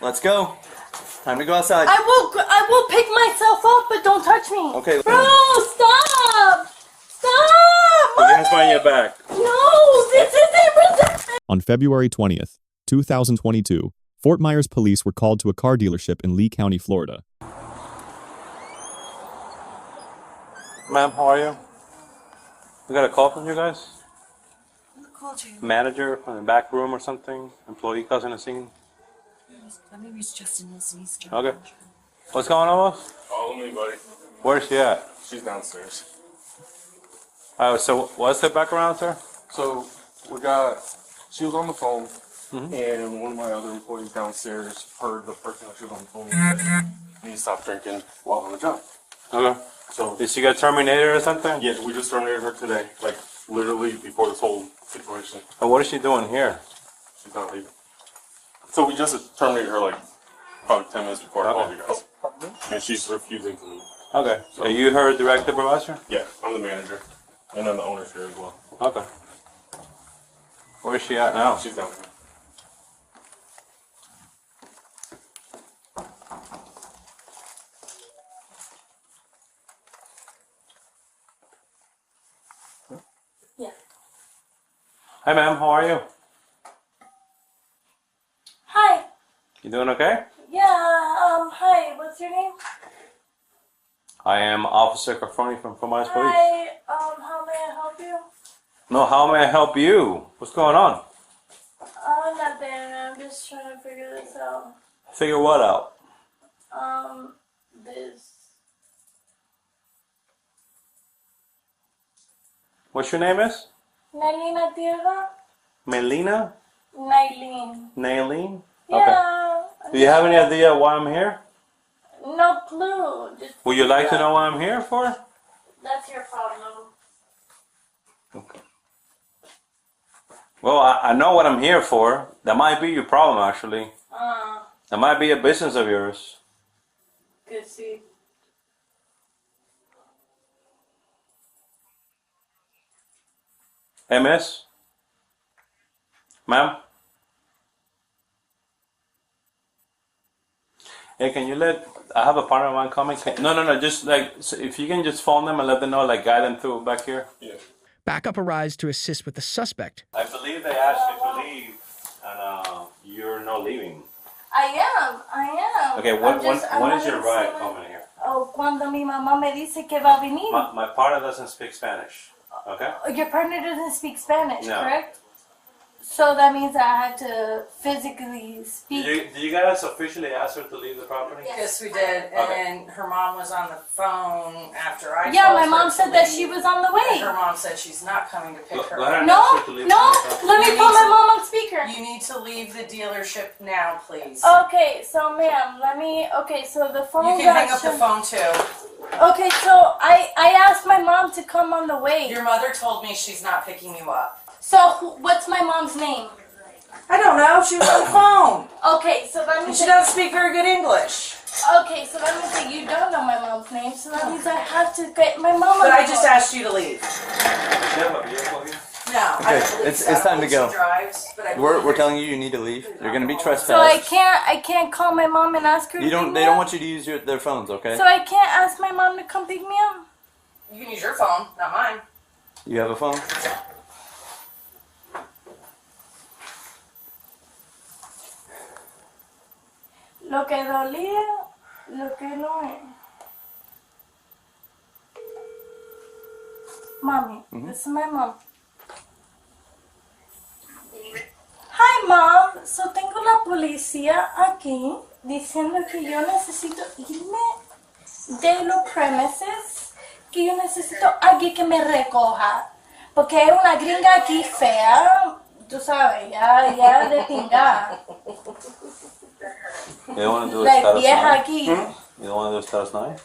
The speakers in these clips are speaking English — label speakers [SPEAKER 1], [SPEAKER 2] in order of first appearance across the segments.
[SPEAKER 1] Let's go. Time to go outside.
[SPEAKER 2] I will pick myself up, but don't touch me.
[SPEAKER 1] Okay.
[SPEAKER 2] Bro, stop! Stop!
[SPEAKER 3] Put your hands behind your back.
[SPEAKER 2] No, this isn't.
[SPEAKER 4] On February 20th, 2022, Fort Myers police were called to a car dealership in Lee County, Florida.
[SPEAKER 3] Ma'am, how are you? We got a call from you guys?
[SPEAKER 2] Who called you?
[SPEAKER 3] Manager from the back room or something? Employee causing a scene?
[SPEAKER 2] Let me reach Justin and see.
[SPEAKER 3] Okay. What's going on, boss?
[SPEAKER 5] Follow me, buddy.
[SPEAKER 3] Where's she at?
[SPEAKER 5] She's downstairs.
[SPEAKER 3] So what's the background, sir?
[SPEAKER 5] So she was on the phone, and one of my other employees downstairs heard the person that she was on the phone with, and he stopped drinking while on the job.
[SPEAKER 3] Okay.
[SPEAKER 5] So
[SPEAKER 3] Did she get terminated or something?
[SPEAKER 5] yeah, we just terminated her today, like literally before this whole situation.
[SPEAKER 3] And what is she doing here?
[SPEAKER 5] She's not leaving. So we just terminated her like probably 10 minutes before I called you guys, and she's refusing to leave.
[SPEAKER 3] Okay. Are you her direct supervisor?
[SPEAKER 5] Yeah, I'm the manager, and then the owner's here as well.
[SPEAKER 3] Okay. Where is she at now?
[SPEAKER 5] She's down here.
[SPEAKER 2] Yeah.
[SPEAKER 3] Hi, ma'am. How are you?
[SPEAKER 2] Hi.
[SPEAKER 3] You doing okay?
[SPEAKER 2] Yeah. Hi. What's your name?
[SPEAKER 3] I am Officer Carfoni from Fort Myers Police.
[SPEAKER 2] Hi. How may I help you?
[SPEAKER 3] No, how may I help you? What's going on?
[SPEAKER 2] Nothing. I'm just trying to figure this out.
[SPEAKER 3] Figure what out?
[SPEAKER 2] This.
[SPEAKER 3] What's your name is?
[SPEAKER 2] Nailina Tierra?
[SPEAKER 3] Melina?
[SPEAKER 2] Nailin.
[SPEAKER 3] Nailene?
[SPEAKER 2] Yeah.
[SPEAKER 3] Do you have any idea why I'm here?
[SPEAKER 2] No clue. Just
[SPEAKER 3] Would you like to know what I'm here for?
[SPEAKER 2] That's your problem.
[SPEAKER 3] Okay. Well, I know what I'm here for. That might be your problem, actually. That might be a business of yours.
[SPEAKER 2] Good see.
[SPEAKER 3] Hey, miss? Ma'am? Hey, can you I have a partner of mine coming. No, just like, so if you can just phone them and let them know, like, guide them through back here.
[SPEAKER 5] Yeah.
[SPEAKER 6] Backup arrives to assist with the suspect.
[SPEAKER 3] I believe they asked you to leave, and you're not leaving.
[SPEAKER 2] I am.
[SPEAKER 3] Okay, when is your ride coming here?
[SPEAKER 2] Oh, cuando mi mamá me dice que va a venir.
[SPEAKER 3] My partner doesn't speak Spanish, okay?
[SPEAKER 2] Your partner doesn't speak Spanish,
[SPEAKER 3] No.
[SPEAKER 2] correct? So that means I had to physically speak.
[SPEAKER 3] Did you guys officially ask her to leave the property?
[SPEAKER 7] Yes, we did, and then her mom was on the phone after I
[SPEAKER 2] Yeah,
[SPEAKER 7] told
[SPEAKER 2] my
[SPEAKER 7] her
[SPEAKER 2] mom
[SPEAKER 7] to
[SPEAKER 2] said that
[SPEAKER 7] leave.
[SPEAKER 2] she was on the
[SPEAKER 7] And
[SPEAKER 2] way.
[SPEAKER 7] her mom said she's not coming to pick
[SPEAKER 3] Go
[SPEAKER 7] her
[SPEAKER 3] ahead
[SPEAKER 7] up.
[SPEAKER 3] and
[SPEAKER 2] No,
[SPEAKER 3] ask her to leave
[SPEAKER 2] no,
[SPEAKER 3] the property.
[SPEAKER 2] let me
[SPEAKER 7] You
[SPEAKER 2] put
[SPEAKER 7] need
[SPEAKER 2] my
[SPEAKER 7] to-
[SPEAKER 2] mom on speaker.
[SPEAKER 7] You need to leave the dealership now, please.
[SPEAKER 2] Okay, so ma'am, okay, so the phone
[SPEAKER 7] You can
[SPEAKER 2] got
[SPEAKER 7] hang up the
[SPEAKER 2] shut-
[SPEAKER 7] phone too.
[SPEAKER 2] Okay, so I asked my mom to come on the way.
[SPEAKER 7] Your mother told me she's not picking you up.
[SPEAKER 2] So what's my mom's name?
[SPEAKER 7] I don't know, she was on the phone.
[SPEAKER 2] Okay, so that
[SPEAKER 7] And
[SPEAKER 2] means
[SPEAKER 7] she doesn't speak very good English.
[SPEAKER 2] okay, so that means that you don't know my mom's name. So that means I have to get my mom.
[SPEAKER 7] But
[SPEAKER 2] on
[SPEAKER 7] I
[SPEAKER 2] the
[SPEAKER 7] just
[SPEAKER 2] phone.
[SPEAKER 7] asked you to leave.
[SPEAKER 3] Do you have a vehicle here?
[SPEAKER 7] No, I
[SPEAKER 1] Okay,
[SPEAKER 7] don't believe
[SPEAKER 1] it's
[SPEAKER 7] so.
[SPEAKER 1] time to
[SPEAKER 7] She
[SPEAKER 1] go.
[SPEAKER 7] drives, but I
[SPEAKER 1] We're
[SPEAKER 7] believe
[SPEAKER 1] telling you need to leave. You're gonna be trespassed.
[SPEAKER 2] So I can't call my mom and ask her.
[SPEAKER 1] You
[SPEAKER 2] to
[SPEAKER 1] don't.
[SPEAKER 2] pick
[SPEAKER 1] They
[SPEAKER 2] me
[SPEAKER 1] don't
[SPEAKER 2] up?
[SPEAKER 1] want you to use their phones, okay?
[SPEAKER 2] So I can't ask my mom to come pick me up.
[SPEAKER 7] you can use your phone, not mine.
[SPEAKER 1] You have a phone?
[SPEAKER 2] Lo que dolía, lo que no es. Mommy, this is my mom. Hi, mom. So tengo la policía aquí diciendo que yo necesito irme de los premises, que yo necesito alguien que me recoja, porque es una gringa aquí fea, tú sabes, ya de pingar.
[SPEAKER 3] You don't want to do a
[SPEAKER 2] La
[SPEAKER 3] status
[SPEAKER 2] vieja
[SPEAKER 3] 9?
[SPEAKER 2] aquí.
[SPEAKER 3] You don't want to do a status 9?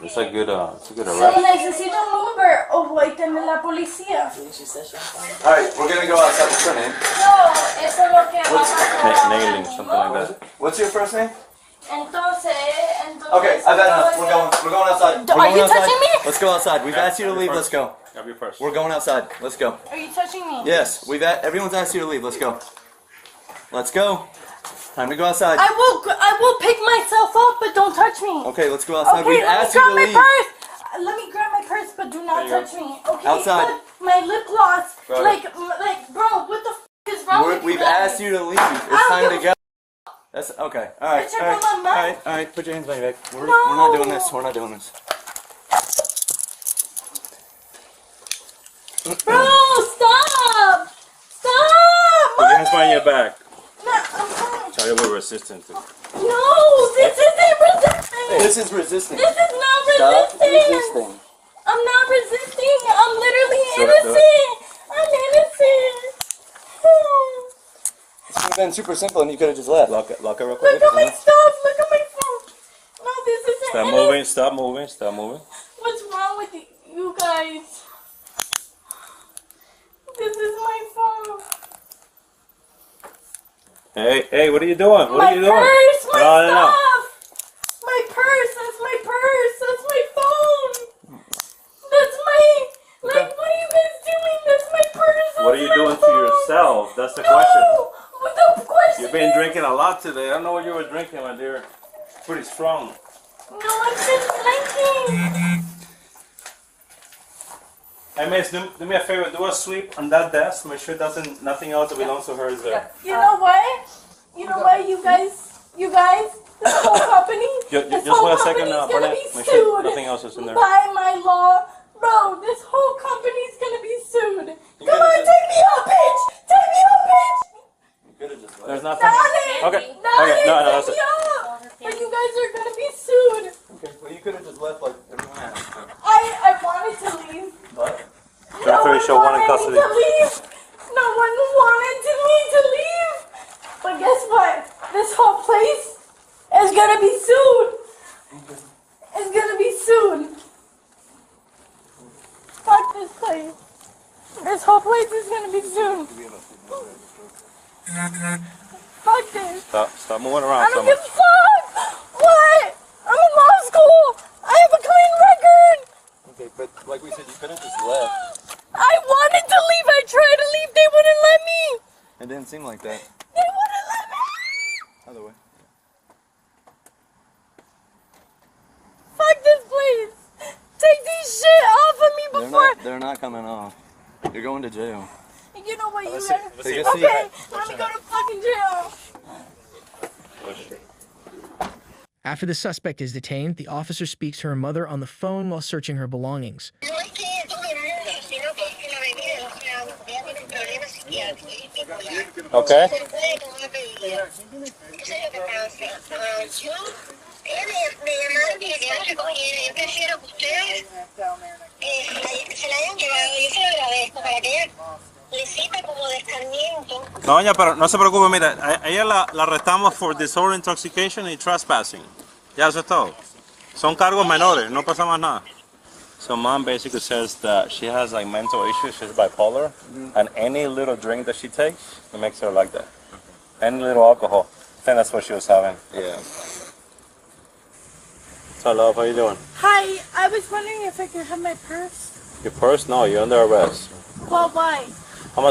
[SPEAKER 3] It's a good
[SPEAKER 2] So
[SPEAKER 3] arrest.
[SPEAKER 2] necesito un Uber o voy a tener la policía.
[SPEAKER 1] All right, we're gonna go outside. What's your name?
[SPEAKER 2] No, eso es lo que va a pasar.
[SPEAKER 3] Nailing, something like that.
[SPEAKER 1] What's your first name?
[SPEAKER 2] Entonces.
[SPEAKER 1] Okay, I've had enough. We're going outside.
[SPEAKER 2] Are
[SPEAKER 1] We're going
[SPEAKER 2] you
[SPEAKER 1] outside.
[SPEAKER 2] touching me?
[SPEAKER 1] Let's go outside. We've asked you to leave. Let's go.
[SPEAKER 3] Grab your purse.
[SPEAKER 1] We're going outside. Let's go.
[SPEAKER 2] Are you touching me?
[SPEAKER 1] Yes, everyone's asked you to leave. Let's go. Let's go. Time to go outside.
[SPEAKER 2] I will pick myself up, but don't touch me.
[SPEAKER 1] Okay, let's go outside.
[SPEAKER 2] Okay,
[SPEAKER 1] We've
[SPEAKER 2] let me
[SPEAKER 1] asked you
[SPEAKER 2] grab
[SPEAKER 1] to
[SPEAKER 2] my
[SPEAKER 1] leave.
[SPEAKER 2] purse. Let me grab my purse, but do not
[SPEAKER 3] There you
[SPEAKER 2] touch me. Okay,
[SPEAKER 1] Outside.
[SPEAKER 2] look, my lip gloss.
[SPEAKER 1] Bro.
[SPEAKER 2] Like, bro, what the f is wrong with you
[SPEAKER 1] We've
[SPEAKER 2] guys?
[SPEAKER 1] asked you to leave. It's time to go. That's okay. All right.
[SPEAKER 2] Check
[SPEAKER 1] All right.
[SPEAKER 2] on my mouth.
[SPEAKER 1] All right. Put your hands behind your back. We're not doing this. We're not doing this.
[SPEAKER 2] Bro, stop! Stop!
[SPEAKER 3] Put your hands behind your back.
[SPEAKER 2] No, I'm fine.
[SPEAKER 3] Tell you we're resistant to.
[SPEAKER 2] No, this isn't resisting.
[SPEAKER 1] This is resisting.
[SPEAKER 2] This is not
[SPEAKER 1] Stop
[SPEAKER 2] resisting.
[SPEAKER 1] resisting.
[SPEAKER 2] I'm not resisting. I'm literally
[SPEAKER 3] So,
[SPEAKER 2] innocent. I'm innocent.
[SPEAKER 1] This would have been super simple, and you could have just left.
[SPEAKER 3] Lock it real quick.
[SPEAKER 2] Look at my stuff. Look at my phone. No, this isn't
[SPEAKER 3] Stop
[SPEAKER 2] innocent.
[SPEAKER 3] moving. Stop moving. Stop moving.
[SPEAKER 2] What's wrong with you guys? This is my phone.
[SPEAKER 3] Hey, what are you doing? What
[SPEAKER 2] My
[SPEAKER 3] are you doing?
[SPEAKER 2] purse, my
[SPEAKER 3] No.
[SPEAKER 2] stuff. My purse. That's my purse. That's my phone. That's my. Like, what are you guys doing? That's my purse.
[SPEAKER 3] What are
[SPEAKER 2] That's
[SPEAKER 3] you
[SPEAKER 2] my
[SPEAKER 3] doing to
[SPEAKER 2] phone.
[SPEAKER 3] yourself? That's the
[SPEAKER 2] No.
[SPEAKER 3] question.
[SPEAKER 2] What the question?
[SPEAKER 3] You've been
[SPEAKER 2] is-
[SPEAKER 3] drinking a lot today. I don't know what you were drinking, my dear. Pretty strong.
[SPEAKER 2] No, I'm just drinking.
[SPEAKER 3] Hey, miss, do me a favor. Do a sweep on that desk. Make sure nothing else that belongs to her is there.
[SPEAKER 2] You know what? You know what, you guys, this whole company, this
[SPEAKER 3] Just
[SPEAKER 2] whole
[SPEAKER 3] wait a second,
[SPEAKER 2] company's gonna
[SPEAKER 3] Burnett.
[SPEAKER 2] be
[SPEAKER 3] Make sure
[SPEAKER 2] sued
[SPEAKER 3] nothing else is in there.
[SPEAKER 2] by my law. Bro, this whole company's gonna be sued. Come
[SPEAKER 1] could've
[SPEAKER 2] on,
[SPEAKER 1] just-
[SPEAKER 2] take me up, bitch! Take me up, bitch!
[SPEAKER 1] You could have just left.
[SPEAKER 3] There's nothing.
[SPEAKER 2] Darling!
[SPEAKER 3] Okay.
[SPEAKER 2] Darling,
[SPEAKER 3] No,
[SPEAKER 2] take
[SPEAKER 3] that's
[SPEAKER 2] me
[SPEAKER 3] it.
[SPEAKER 2] up! But you guys are gonna be sued.
[SPEAKER 1] Okay, well, you could have just left like everyone else.
[SPEAKER 2] I wanted to leave.
[SPEAKER 1] But
[SPEAKER 2] No one
[SPEAKER 3] show one in
[SPEAKER 2] wanted
[SPEAKER 3] custody.
[SPEAKER 2] me to leave. No one wanted me to leave. But guess what? This whole place is gonna be sued. It's gonna be sued. Fuck this place. This whole place is gonna be sued. Fuck this.
[SPEAKER 3] Stop moving
[SPEAKER 2] I
[SPEAKER 3] around so
[SPEAKER 2] don't
[SPEAKER 3] much.
[SPEAKER 2] give a fuck. What? I'm in law school. I have a clean record.
[SPEAKER 1] okay, but like we said, you could have just left.
[SPEAKER 2] I wanted to leave. I tried to leave. They wouldn't let me.
[SPEAKER 1] It didn't seem like that.
[SPEAKER 2] They wouldn't let me.
[SPEAKER 1] Other way.
[SPEAKER 2] Fuck this place. Take these shit off of me before.
[SPEAKER 1] They're not coming off. You're going to jail.
[SPEAKER 2] You know what? You
[SPEAKER 3] Let's
[SPEAKER 2] guys.
[SPEAKER 3] see.
[SPEAKER 1] Take a seat.
[SPEAKER 2] Okay, let me go to fucking jail.
[SPEAKER 6] After the suspect is detained, the officer speaks to her mother on the phone while searching her belongings.
[SPEAKER 8] No es que es todo el mundo, sino que es que la bebida, o sea, ella tiene un problema psiquiátrico.
[SPEAKER 3] Okay.
[SPEAKER 8] Se puede tomar bebida. Eso es lo que pasa. Ella me llamaron que yo no recogiera. Yo prefiero que ustedes se la hayan llevado. Yo se lo agradezco para que ella le sirva como de escarmiento.
[SPEAKER 3] No, doña, pero no se preocupe, mira, a ella la arrestamos por disorder, intoxication y trespassing. Ya eso es todo. Son cargos menores, no pasa más nada. So mom basically says that she has like mental issues, she's bipolar, and any little drink that she takes, it makes her like that. Any little alcohol. I think that's what she was having.
[SPEAKER 1] Yeah.
[SPEAKER 3] So love, how you doing?
[SPEAKER 2] Hi, I was wondering if I could have my purse.
[SPEAKER 3] Your purse? No, you're under arrest.
[SPEAKER 2] Well, why?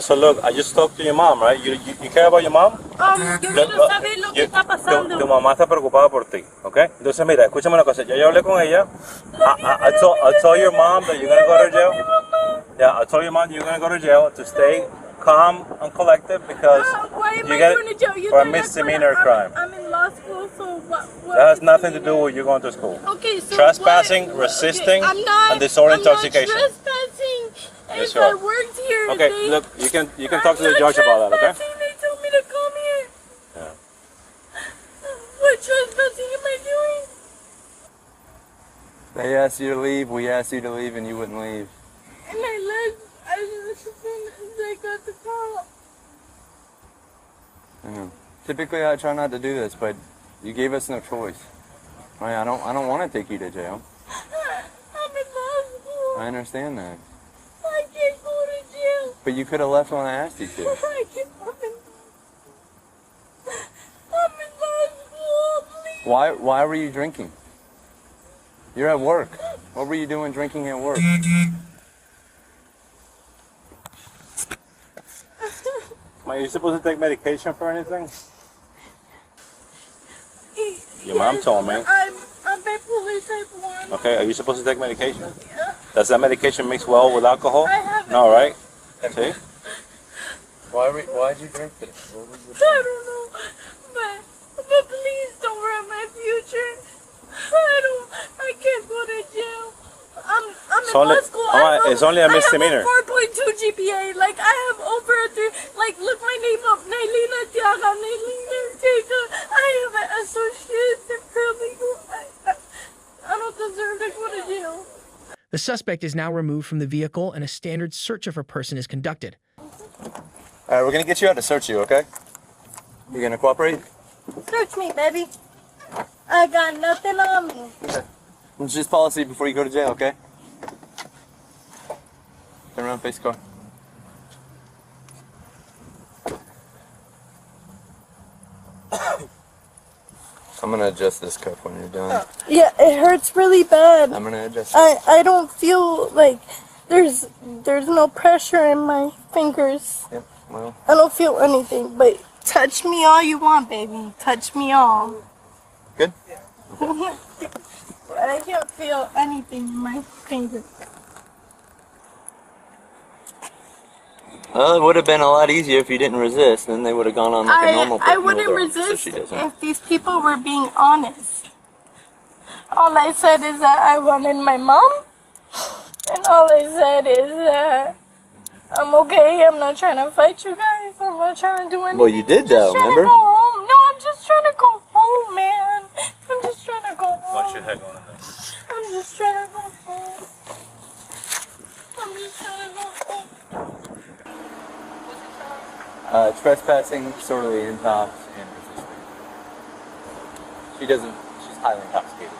[SPEAKER 3] So look, I just talked to your mom, right? You care about your mom?
[SPEAKER 2] Yo quiero saber lo que está pasando.
[SPEAKER 3] Tu mamá está preocupada por ti, ¿ok? Entonces mira, escúchame una cosa, yo hablé con ella. I told your mom that you're gonna go to jail. Yeah, I told your mom you're gonna go to jail to stay calm and collected because
[SPEAKER 2] Why am
[SPEAKER 3] you
[SPEAKER 2] I
[SPEAKER 3] get
[SPEAKER 2] going to jail? You
[SPEAKER 3] for a
[SPEAKER 2] know, that's
[SPEAKER 3] misdemeanor
[SPEAKER 2] what
[SPEAKER 3] crime.
[SPEAKER 2] I'm in law school, so what
[SPEAKER 3] That has nothing to do with you going to school.
[SPEAKER 2] Okay, so
[SPEAKER 3] Trespassing,
[SPEAKER 2] what?
[SPEAKER 3] resisting,
[SPEAKER 2] I'm not,
[SPEAKER 3] and disorder
[SPEAKER 2] I'm not
[SPEAKER 3] intoxication.
[SPEAKER 2] trespassing.
[SPEAKER 3] Yes,
[SPEAKER 2] If
[SPEAKER 3] you
[SPEAKER 2] I
[SPEAKER 3] are.
[SPEAKER 2] worked here,
[SPEAKER 3] Okay,
[SPEAKER 2] they,
[SPEAKER 3] look, you can talk to the judge about that, okay?
[SPEAKER 2] They told me to come here.
[SPEAKER 3] Yeah.
[SPEAKER 2] What trespassing am I doing?
[SPEAKER 1] They asked you to leave, we asked you to leave, and you wouldn't leave.
[SPEAKER 2] And I got the call.
[SPEAKER 1] I know. Typically, I try not to do this, but you gave us no choice. I don't want to take you to jail.
[SPEAKER 2] I'm in law school.
[SPEAKER 1] I understand that.
[SPEAKER 2] I can't go to jail.
[SPEAKER 1] But you could have left when I asked you to.
[SPEAKER 2] I can't. I'm in law school, please.
[SPEAKER 1] Why were you drinking? You're at work. What were you doing drinking at work?
[SPEAKER 3] How you you supposed to take medication for anything? Your mom told me.
[SPEAKER 2] I'm bipolar type 1.
[SPEAKER 3] Okay, are you supposed to take medication? Yeah. Does that medication mix well with alcohol?
[SPEAKER 2] I haven't.
[SPEAKER 3] No, right? See?
[SPEAKER 1] Why'd you drink this?
[SPEAKER 2] I don't know, but please don't ruin my future. I can't go to jail. I'm in law school.
[SPEAKER 3] It's only a misdemeanor.
[SPEAKER 2] I have a 4.2 GPA. Like, I have over a 3. Like, look my name up. Nailina Tiaga, Nailina Tiaga. I have an associate in paralegal. I don't deserve to go to jail.
[SPEAKER 6] The suspect is now removed from the vehicle and a standard search of her person is conducted.
[SPEAKER 1] Alright, we're gonna get you out to search you, okay? You gonna cooperate?
[SPEAKER 2] Search me, baby. I got nothing on me.
[SPEAKER 1] Okay. It's just policy before you go to jail, okay? Turn around, face the car. I'm gonna adjust this cuff when you're done.
[SPEAKER 2] Yeah, it hurts really bad.
[SPEAKER 1] I'm gonna adjust it.
[SPEAKER 2] I don't feel like there's no pressure in my fingers.
[SPEAKER 1] Yep, well.
[SPEAKER 2] I don't feel anything, but touch me all you want, baby. Touch me all.
[SPEAKER 1] Good?
[SPEAKER 2] I can't feel anything in my fingers.
[SPEAKER 1] Well, it would have been a lot easier if you didn't resist. Then they would have gone on like a normal person.
[SPEAKER 2] I wouldn't
[SPEAKER 1] so
[SPEAKER 2] resist
[SPEAKER 1] she doesn't.
[SPEAKER 2] if these people were being honest. All I said is that I wanted my mom, and all I said is that I'm okay. I'm not trying to fight you guys. I'm not trying to do anything.
[SPEAKER 1] Well, you did though, remember?
[SPEAKER 2] I'm just trying to go home. No, I'm just trying to go home, man. I'm just trying to go home.
[SPEAKER 3] Watch your head going in there.
[SPEAKER 2] I'm just trying to go home. I'm just trying to go home.
[SPEAKER 1] Trespassing, disorderly intox, and resisting. She's highly intoxicated.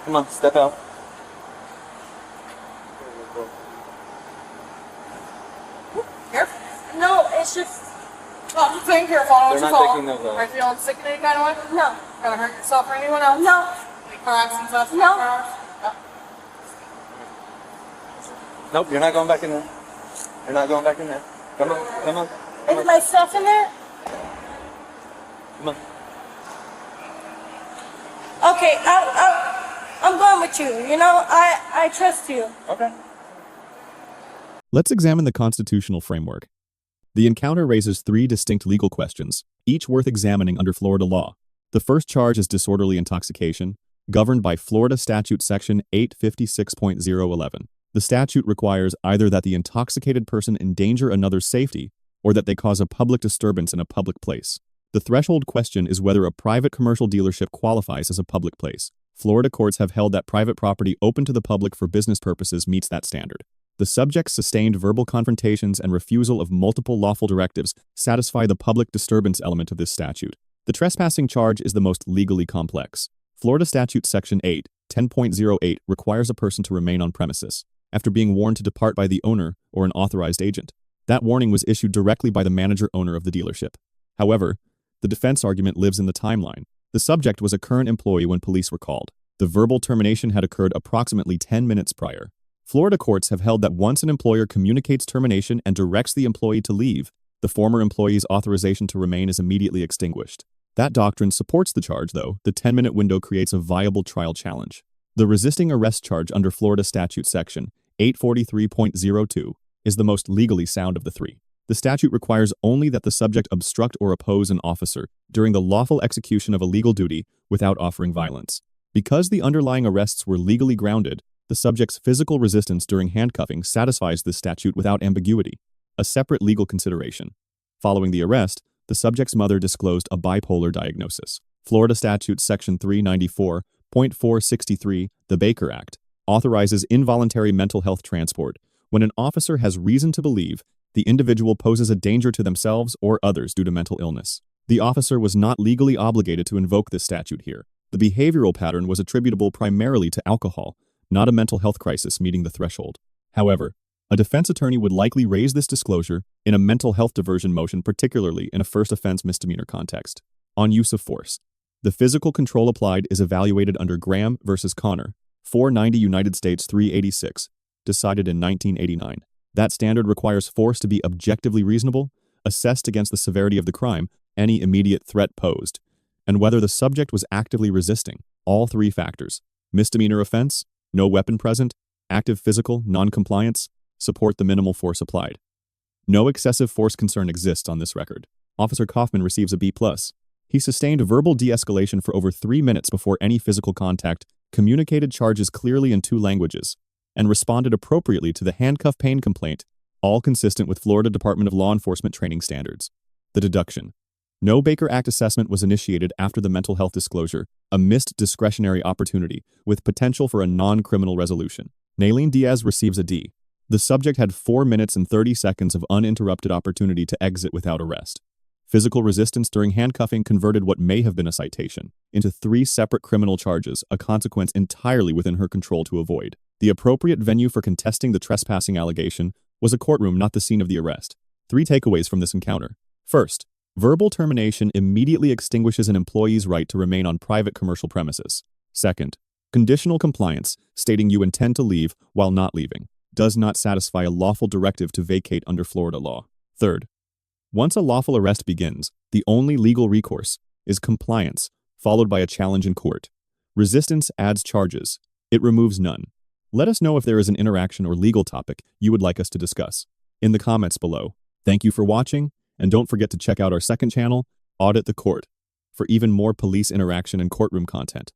[SPEAKER 1] Come on, step out.
[SPEAKER 2] No, it's just...
[SPEAKER 7] Oh, just being careful. I don't
[SPEAKER 1] They're
[SPEAKER 7] want you
[SPEAKER 1] not
[SPEAKER 7] to
[SPEAKER 1] taking those
[SPEAKER 7] fall.
[SPEAKER 1] off.
[SPEAKER 7] Are you feeling sick in any kind of way?
[SPEAKER 2] No.
[SPEAKER 7] Gonna hurt yourself or anyone else?
[SPEAKER 2] No.
[SPEAKER 7] Any car accidents last
[SPEAKER 2] No.
[SPEAKER 7] 24 hours? No.
[SPEAKER 1] Nope, you're not going back in there. You're not going back in there. Come on, come on.
[SPEAKER 2] Is my stuff in there?
[SPEAKER 1] Come on.
[SPEAKER 2] Okay, I'm going with you. You know, I trust you.
[SPEAKER 1] Okay.
[SPEAKER 4] Let's examine the constitutional framework. The encounter raises 3 distinct legal questions, each worth examining under Florida law. The first charge is disorderly intoxication, governed by Florida Statute Section 856.011. The statute requires either that the intoxicated person endanger another's safety or that they cause a public disturbance in a public place. The threshold question is whether a private commercial dealership qualifies as a public place. Florida courts have held that private property open to the public for business purposes meets that standard. The subject's sustained verbal confrontations and refusal of multiple lawful directives satisfy the public disturbance element of this statute. The trespassing charge is the most legally complex. Florida Statute Section 8.10.08 requires a person to remain on premises after being warned to depart by the owner or an authorized agent. That warning was issued directly by the manager-owner of the dealership. However, the defense argument lives in the timeline. The subject was a current employee when police were called. The verbal termination had occurred approximately 10 minutes prior. Florida courts have held that once an employer communicates termination and directs the employee to leave, the former employee's authorization to remain is immediately extinguished. That doctrine supports the charge, though. The 10-minute window creates a viable trial challenge. The resisting arrest charge under Florida Statute Section 843.02 is the most legally sound of the 3. The statute requires only that the subject obstruct or oppose an officer during the lawful execution of a legal duty without offering violence. Because the underlying arrests were legally grounded, the subject's physical resistance during handcuffing satisfies this statute without ambiguity. A separate legal consideration. Following the arrest, the subject's mother disclosed a bipolar diagnosis. Florida Statute Section 394.463, the Baker Act, authorizes involuntary mental health transport when an officer has reason to believe the individual poses a danger to themselves or others due to mental illness. The officer was not legally obligated to invoke this statute here. The behavioral pattern was attributable primarily to alcohol, not a mental health crisis meeting the threshold. However, a defense attorney would likely raise this disclosure in a mental health diversion motion, particularly in a first offense misdemeanor context. On use of force. The physical control applied is evaluated under Graham v. Connor, 490 United States 386, decided in 1989. That standard requires force to be objectively reasonable, assessed against the severity of the crime, any immediate threat posed, and whether the subject was actively resisting, all three factors. Misdemeanor offense, no weapon present, active physical non-compliance, support the minimal force applied. No excessive force concern exists on this record. Officer Kaufman receives a B+. He sustained verbal de-escalation for over 3 minutes before any physical contact, communicated charges clearly in 2 languages, and responded appropriately to the handcuff pain complaint, all consistent with Florida Department of Law Enforcement training standards. The deduction. No Baker Act assessment was initiated after the mental health disclosure, a missed discretionary opportunity with potential for a non-criminal resolution. Nailene Diaz receives a D. The subject had 4 minutes and 30 seconds of uninterrupted opportunity to exit without arrest. Physical resistance during handcuffing converted what may have been a citation into 3 separate criminal charges, a consequence entirely within her control to avoid. The appropriate venue for contesting the trespassing allegation was a courtroom, not the scene of the arrest. 3 takeaways from this encounter. First, verbal termination immediately extinguishes an employee's right to remain on private commercial premises. Second, conditional compliance, stating you intend to leave while not leaving, does not satisfy a lawful directive to vacate under Florida law. Third, once a lawful arrest begins, the only legal recourse is compliance, followed by a challenge in court. Resistance adds charges. It removes none. Let us know if there is an interaction or legal topic you would like us to discuss in the comments below. Thank you for watching, and don't forget to check out our second channel, Audit the Court, for even more police interaction and courtroom content.